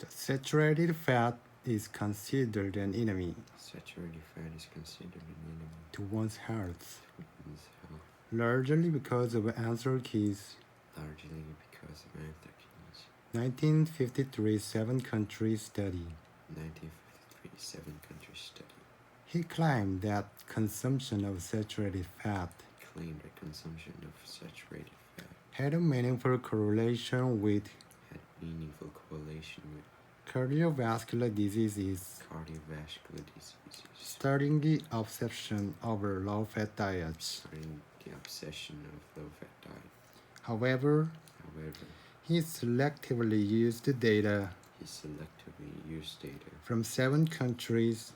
Saturated fat is considered an enemy Saturated fat is considered an enemy to one's health, to one's health, largely because of anthracene. largely because of anthracene. 1953 7-country study. 1953 7-country study He claimed that consumption of saturated fat claimed that consumption of saturated fat had a meaningful correlation with had meaningful correlation with cardiovascular diseases, cardiovascular diseases, starting the obsession over low-fat diets. starting the obsession of low-fat diet. However, he selectively used data from 7 countries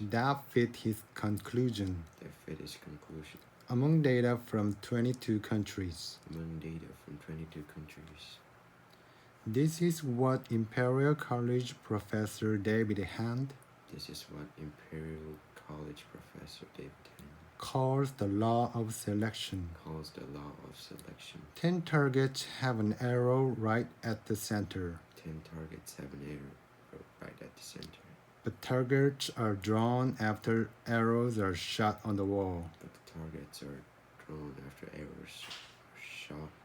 that fit his conclusion. Among data from 22 countries. This is what Imperial College Professor David Hand calls the law of selection. 10 targets have an arrow right at the center. But targets are drawn after arrows are shot on the wall.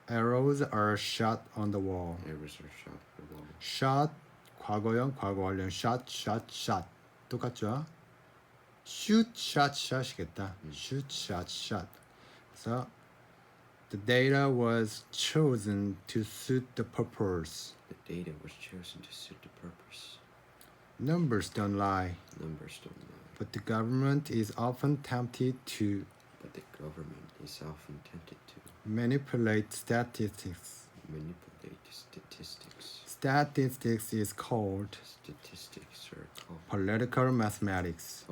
Arrows are shot on the wall. Shot, 과거형, 과거 완료. Shot, shot, shot. 똑같죠? Shoot, shot, shot이겠다. Shoot, shot, shot. So the data was chosen to suit the purpose. Numbers don't lie. But the government is often tempted to manipulate statistics. Statistics is called political mathematics.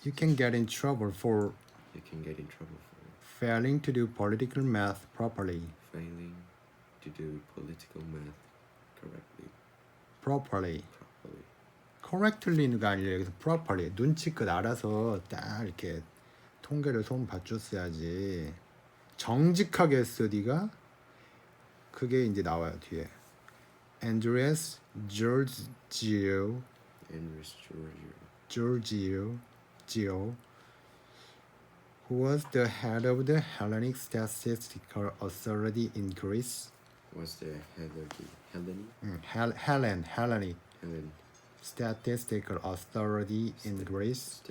You can get in trouble for failing to do political math properly. Correctly가 아니라 여기서 properly, 눈치껏 알아서 딱 이렇게 통계를 손 받쳤어야지. 정직하게 했어 네가? 그게 이제 나와요 뒤에. Andreas Giorgio, who was the head of the Hellenic Statistical Authority in Greece. Hellenic Statistical Authority in Greece.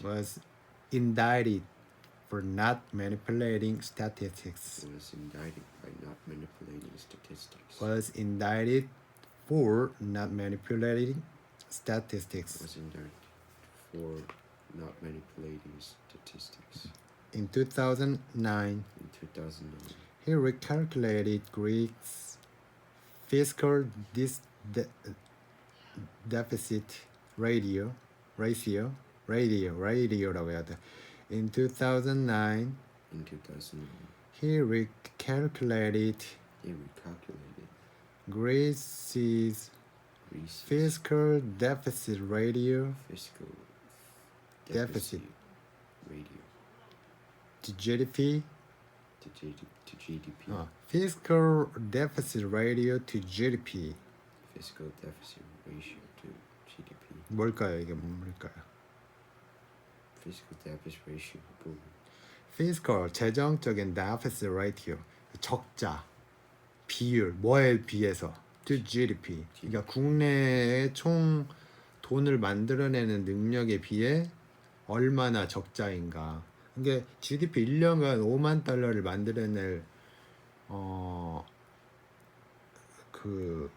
Was indicted for not manipulating statistics. Was indicted for not manipulating statistics. In 2009, he recalculated Greece's fiscal deficit radio라고 해야 돼. In 2009, he recalculated Greece's fiscal deficit radio to GDP. Fiscal deficit radio to GDP. 뭘까요? 이게 뭘까요? Fiscal 재정적인 deficit ratio 적자 비율 뭐에 비해서 to GDP. 그러니까 국내의 총 돈을 만들어내는 능력에 비해 얼마나 적자인가. 이게 GDP 1년간 5만 달러를 만들어낼 그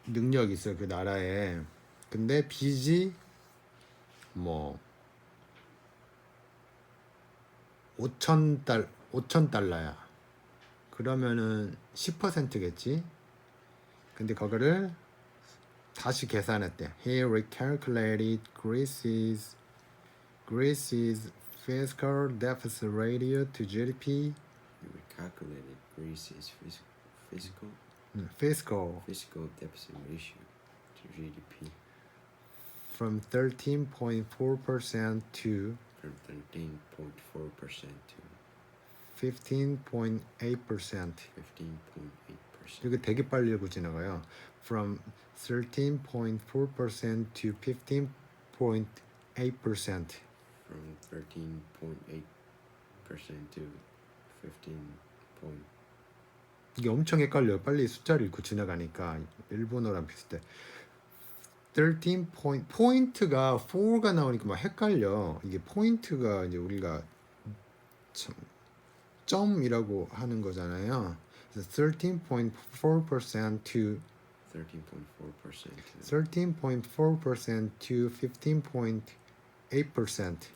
능력이 있어요 그 나라에. 근데 빚이 뭐 5천 달러야. 그러면은 10%겠지. 근데 그거를 다시 계산했대. He recalculated Greece's fiscal deficit ratio to GDP. He recalculated Greece's fiscal deficit ratio to GDP from 13.4% to 15.8%. 15.8%. 이거 되게 빨리 읽고 지나가요. From 13.4% to 15.8%. From 13.8% to 15. 이게 엄청 헷갈려요. 빨리 숫자를 읽고 지나가니까 일본어랑 비슷해. 13 포인트가 4가 나오니까 막 헷갈려. 이게 포인트가 이제 우리가 참 점이라고 하는 거잖아요. 그래서 13.4% to 13.4% to 15.8%. 13.4%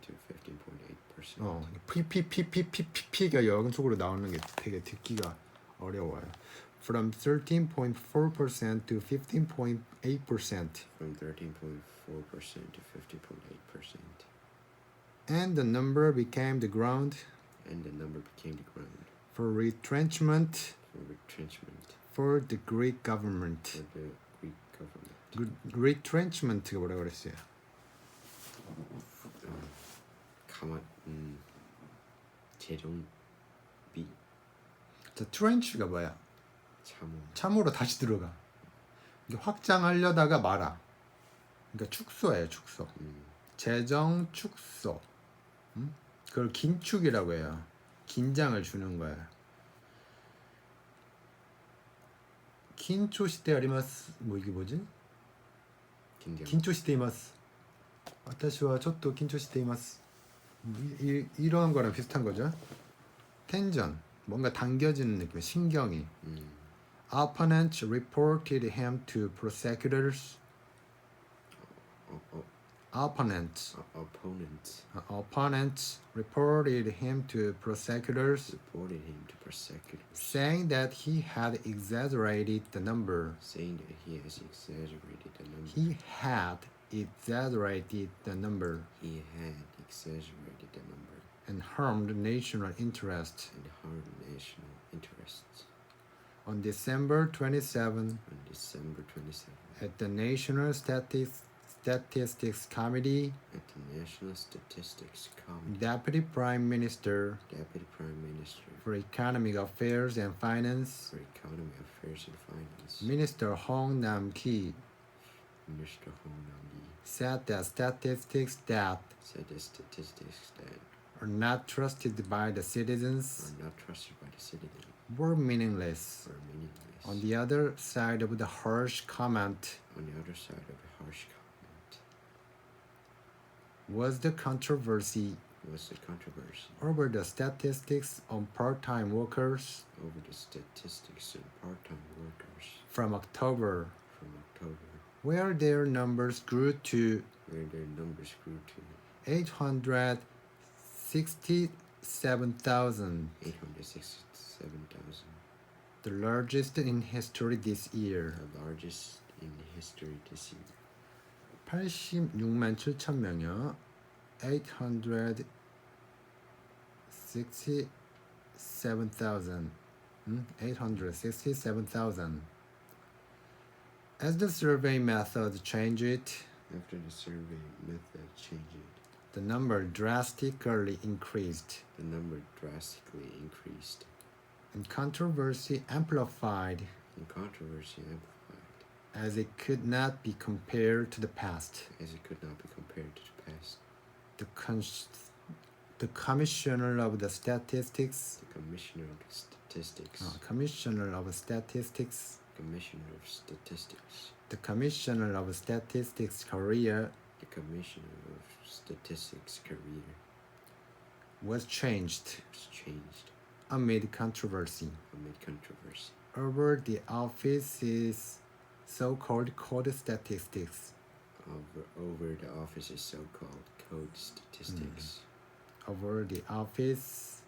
to 15.8%. PPPPPP가 영속으로 나오는 게 되게 듣기가 어려워요. From 13.4% to 15.8%. From 13.4% to 15.8%. And the number became the ground And the number became the ground for retrenchment for the Greek government. for the Greek government. retrenchment가 뭐라 그랬어요? 재정비. 자, trench가 뭐야? 참호. 참으로 다시 들어가. 이게 확장하려다가 말아. 그러니까 축소예요, 축소. 재정 축소. 그걸 긴축이라고 해요. 긴장을 주는 거야. 긴초 시대 아리마스. 뭐 이게 뭐지? 긴초 시대이마스. 와타시와 저도 긴초 시대이마스. 이런 거랑 비슷한 거죠. 텐전. 뭔가 당겨지는 느낌. 신경이. Opponents reported him to prosecutors. Opponents reported him to prosecutors, saying that he had exaggerated the number. He had exaggerated the number and harmed national interests. On December 27, at the National Statistics Committee, Deputy Prime Minister for Economic Affairs and Finance, Minister Hong Nam-ki, said that statistics that are not trusted by the citizens were meaningless. On the other side of the harsh comment was the controversy over the statistics on part-time workers from October, where their numbers grew to 867,000, the largest in history this year. 86만 7천 명이요. 867,000. 867,000. As the survey method changed, the number drastically increased. And controversy amplified. As it could not be compared to the past. The Commissioner of the Statistics. Commissioner of Statistics. The Commissioner of Statistics Korea. Was changed. Amid controversy. Over the office's so-called code statistics. Over the office's so-called code statistics. Over the office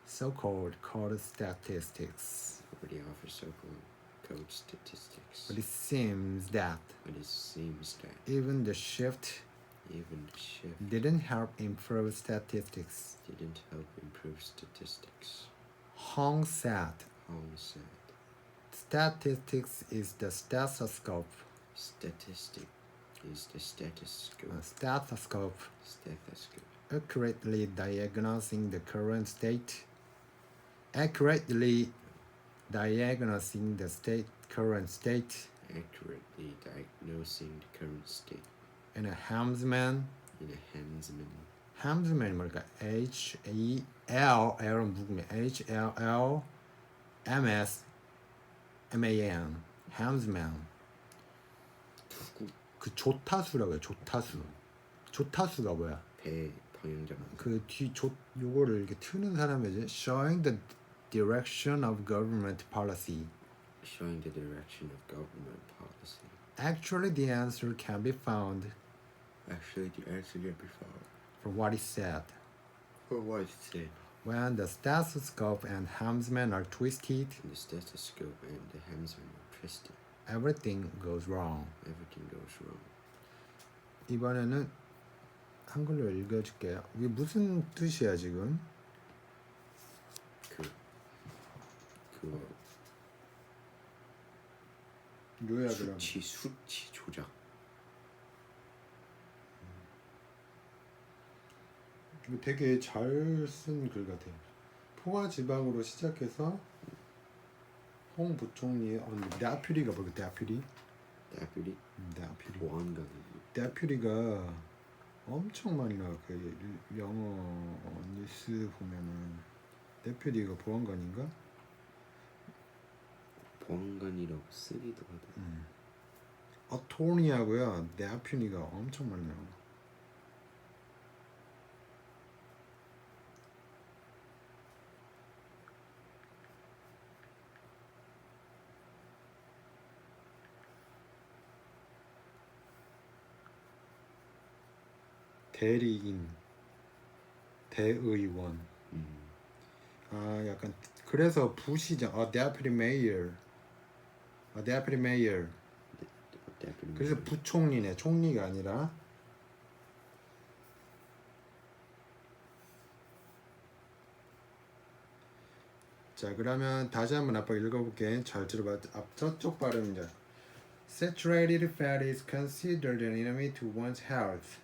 so-called code statistics. Over the office so-called code statistics. But it seems that even the shift didn't help improve statistics. Hong said, statistics is the stethoscope. accurately diagnosing the current state. Accurately diagnosing the current state. Accurately diagnosing the current state. And a helmsman. In a helmsman. helmsman이 뭘까? H-E-L L은 묶으면 H-L-L-M-S-M-A-N helmsman. 그 조타수라고 해요. 조타수가 뭐야? 배 방향자만. 그 뒤 요거를 이렇게 트는 사람이지. Showing the direction of government policy. Showing the direction of government policy. Actually, the answer can be found. Actually, the answer can be found. For what is said. For what is said. When the stethoscope and helmsman are twisted. When the stethoscope and the helmsman are twisted. Everything goes wrong. Everything goes wrong. 이번에는 한글로 읽어줄게요. 이게 무슨 뜻이야 지금? 그거 요약을 수치 조작. 이거 되게 잘 쓴 글 같아요. 포화 지방으로 시작해서 홍 부총리 데퓨리가 뭐야? 데퓨리? 데퓨리? 데퓨리. 보안관. 데퓨리가 엄청 많이 나와. 그 영어 뉴스 보면은 데퓨리가 보안관인가? 보안관이라고 쓰기도 하다. 어토니하고요. 데퓨리가 엄청 많이 나와. 대리인, 대의원. 아 약간 그래서 부시장, deputy mayor. deputy mayor. 그래서 부총리네, 총리가 아니라. 자 그러면 다시 한번 아빠 읽어볼게. 잘 들어봐. 저쪽 발음이죠. Saturated fat is considered an enemy to one's health.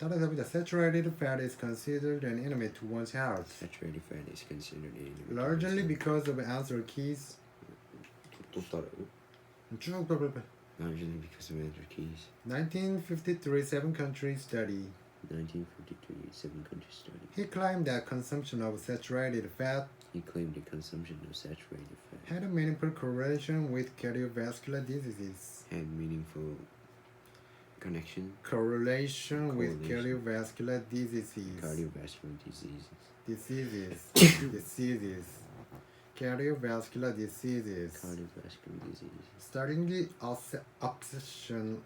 따라서 해보자. Saturated fat is considered an enemy to one's health. Saturated fat is considered an enemy. Largely because of answer keys. 또 따라요? 쭉 빨빨빨. Largely because of answer keys. 1953 7-country study. 1953 7-country study. He claimed that consumption of saturated fat. He claimed the consumption of saturated fat had a meaningful correlation with cardiovascular diseases. had meaningful correlation with cardiovascular diseases. Cardiovascular diseases. Diseases. Cardiovascular diseases. Cardiovascular diseases. Starting the obsession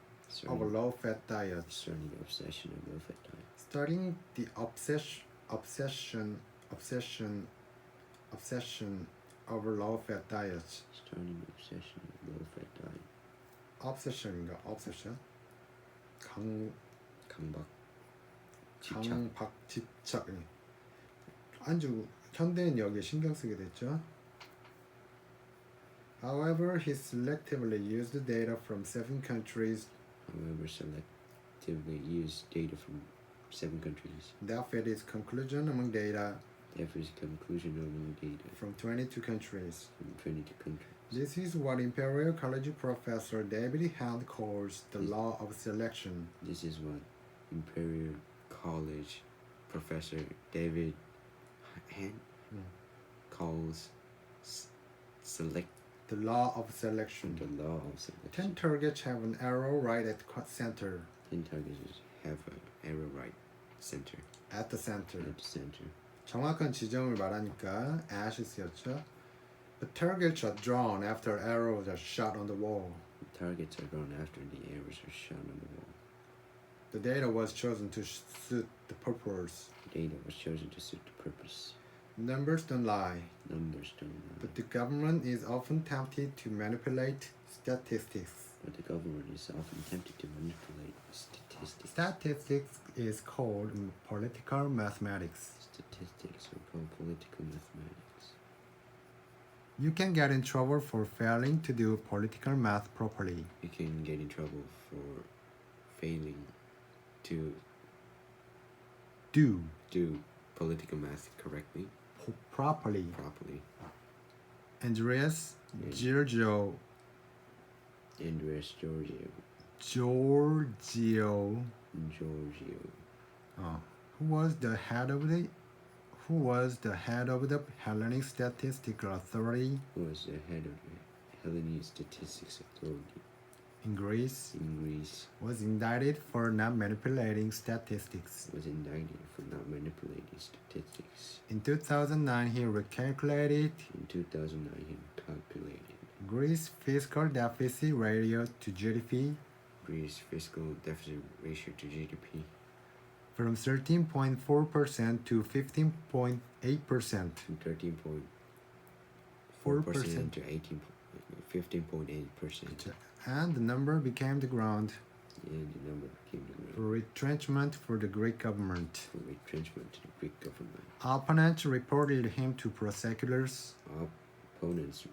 of a low-fat diet. Starting the obsession of low-fat diet. Starting the obsession of a low-fat diet. Starting the obsession of low-fat diet. obsession인가? obsession? 집착. 아주 현대인 여기에 신경 쓰게 됐죠. However, he selectively used data from 7 countries. That fed his conclusion among data. From 22 countries. This is what Imperial College Professor David Hand calls the law of selection. This is what Imperial College Professor David Hand calls the law of selection. The law of selection. 10 targets have an arrow right at center. 10 targets have an arrow right center. At the center. At the center. 정확한 지점을 말하니까 ASH였죠. The targets are drawn after arrows are shot on the wall. The targets are drawn after the arrows are shot on the wall. The data was chosen to suit the purpose. The data was chosen to suit the purpose. Numbers don't lie. Numbers don't lie. But the government is often tempted to manipulate statistics. But the government is often tempted to manipulate statistics. Statistics is called political mathematics. Statistics are called political mathematics. You can get in trouble for failing to do political math properly. You can get in trouble for failing to do do political math correctly, properly. Andreas Giorgio Andreas Giorgio. Who was the head of the Hellenic Statistical Authority Who was the head of the Hellenic Statistics Authority in Greece? in Greece. Was indicted for not manipulating statistics. Was indicted for not manipulating statistics. In 2009, he recalculated In 2009, he calculated Greece fiscal deficit ratio to GDP Greece fiscal deficit ratio to GDP from 13.4% to 15.8%. from 13.4% to 15.8%. And the number became the ground And the number became the for ground retrenchment for the Greek government. for retrenchment to the Greek government. Opponents reported him to prosecutors, Opponents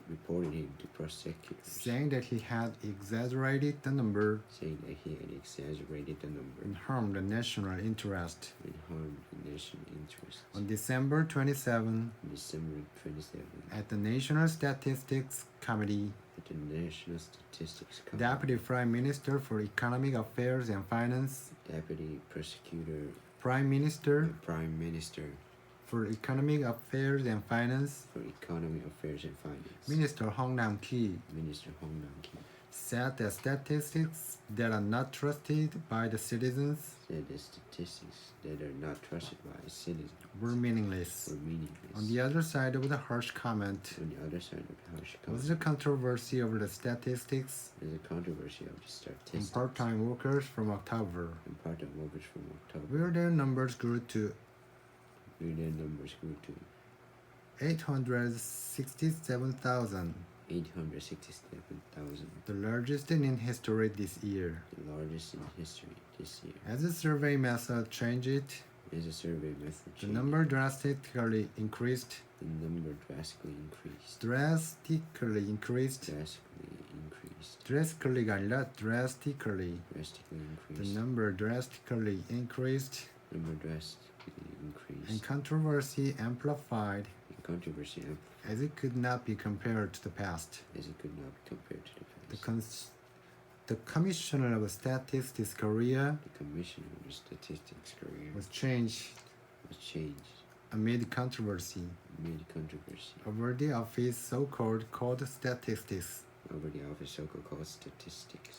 reported him to prosecutors, saying that he had exaggerated the number saying that he had exaggerated the number and harmed the national interest. and harmed the national interest. On December 27, On December 27, at the National Statistics Committee, at the National Statistics Committee, Deputy Prime Minister for Economic Affairs and Finance, Deputy Prosecutor, Prime Minister the Prime Minister for Economic Affairs and Finance, for Economic Affairs and Finance, Minister Hong Nam-ki, Minister Hong Nam-ki, said that statistics that are not trusted by the citizens said that statistics that are not trusted by citizens were meaningless. were meaningless. On the other side of the harsh comment On the other side of the harsh was comment the controversy over the statistics is the controversy of the on statistics part-time workers from October, and part-time workers from October, where their numbers grew to where their numbers grew to 867,000, 867,000, the largest in history this year. the largest in history this year. As the survey method changed, As a survey method the changed, number drastically increased. the number drastically increased. Drastically가 아니라 drastically. Drastically The increased. number drastically increased Number drastically increased. and controversy amplified And controversy amplified as it could not be compared to the past. as it could not be compared to the The, past. the Commissioner of Statistics Korea The Commission of the Statistics career was changed was changed amid controversy amid controversy over the office called statistics. over the office so-called statistics.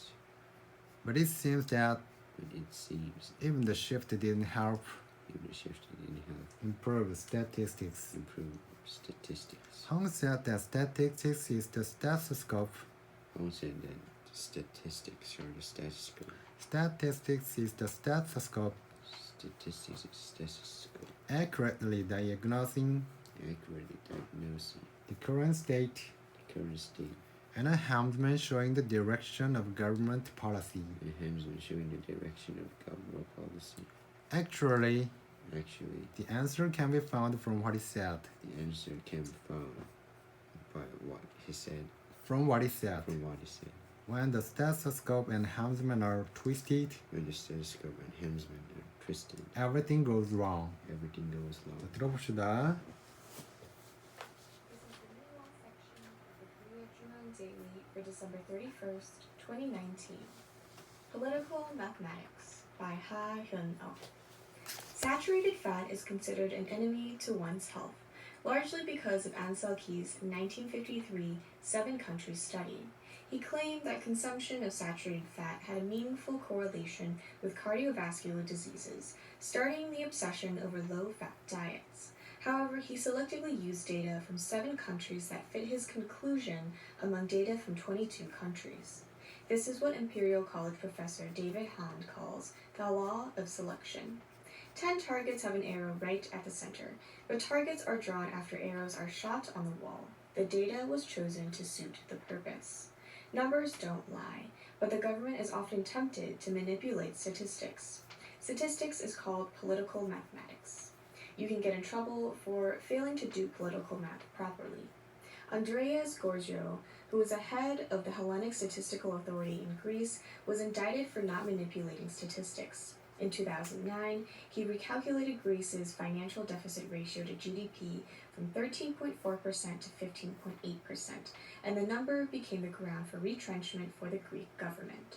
But it seems that But it seems even the shift didn't help even the shift didn't help improve statistics. improve statistics. Hong said that statistics is the stethoscope. Hong said that statistics are the stethoscope. Statistics is the stethoscope, Statistics is stethoscope, accurately diagnosing accurately diagnosing the current state, the current state, and a helmsman showing the direction of government policy. and helmsman showing the direction of government policy. Actually, Actually, the answer can be found from what he said. the answer can be found by what he said, From what he said. from what he said. When the stethoscope and helmsman are twisted, When the stethoscope and helmsman are twisted, everything goes wrong. everything goes 자, wrong. 들어봅시다. This is the New Law section of the Korea Junang Daily for December 31st, 2019. Political Mathematics by Ha Hyun-oh. Saturated fat is considered an enemy to one's health, largely because of Ansel Keys' 1953 7-country study. He claimed that consumption of saturated fat had a meaningful correlation with cardiovascular diseases, starting the obsession over low-fat diets. However, he selectively used data from 7 countries that fit his conclusion among data from 22 countries. This is what Imperial College professor David Hand calls the law of selection. 10 targets have an arrow right at the center, but targets are drawn after arrows are shot on the wall. The data was chosen to suit the purpose. Numbers don't lie, but the government is often tempted to manipulate statistics. Statistics is called political mathematics. You can get in trouble for failing to do political math properly. Andreas Giorgio, who was the head of the Hellenic Statistical Authority in Greece, was indicted for not manipulating statistics. In 2009, he recalculated Greece's financial deficit ratio to GDP from 13.4% to 15.8%, and the number became the ground for retrenchment for the Greek government.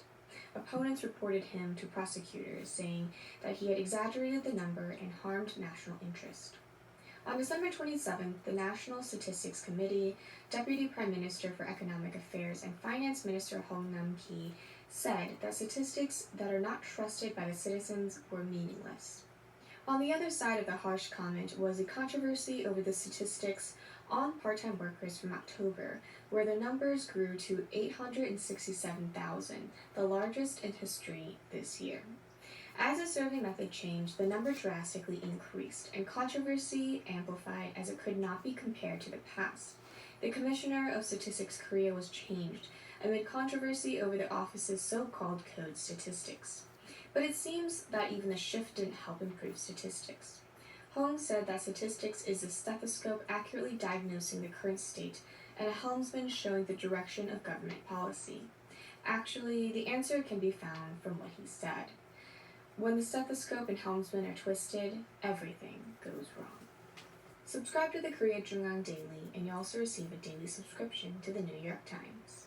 Opponents reported him to prosecutors, saying that he had exaggerated the number and harmed national interest. On December 27th, the National Statistics Committee, Deputy Prime Minister for Economic Affairs, and Finance Minister Hong Nam-ki said that statistics that are not trusted by the citizens were meaningless. On the other side of the harsh comment was a controversy over the statistics on part-time workers from October, where the numbers grew to 867,000, the largest in history this year. As the survey method changed, the number drastically increased, and controversy amplified as it could not be compared to the past. The Commissioner of Statistics Korea was changed amid controversy over the office's so-called code statistics. But it seems that even the shift didn't help improve statistics. Hong said that statistics is a stethoscope accurately diagnosing the current state and a helmsman showing the direction of government policy. Actually, the answer can be found from what he said. When the stethoscope and helmsman are twisted, everything goes wrong. Subscribe to the Korea JoongAng Daily, and you also receive a daily subscription to the New York Times.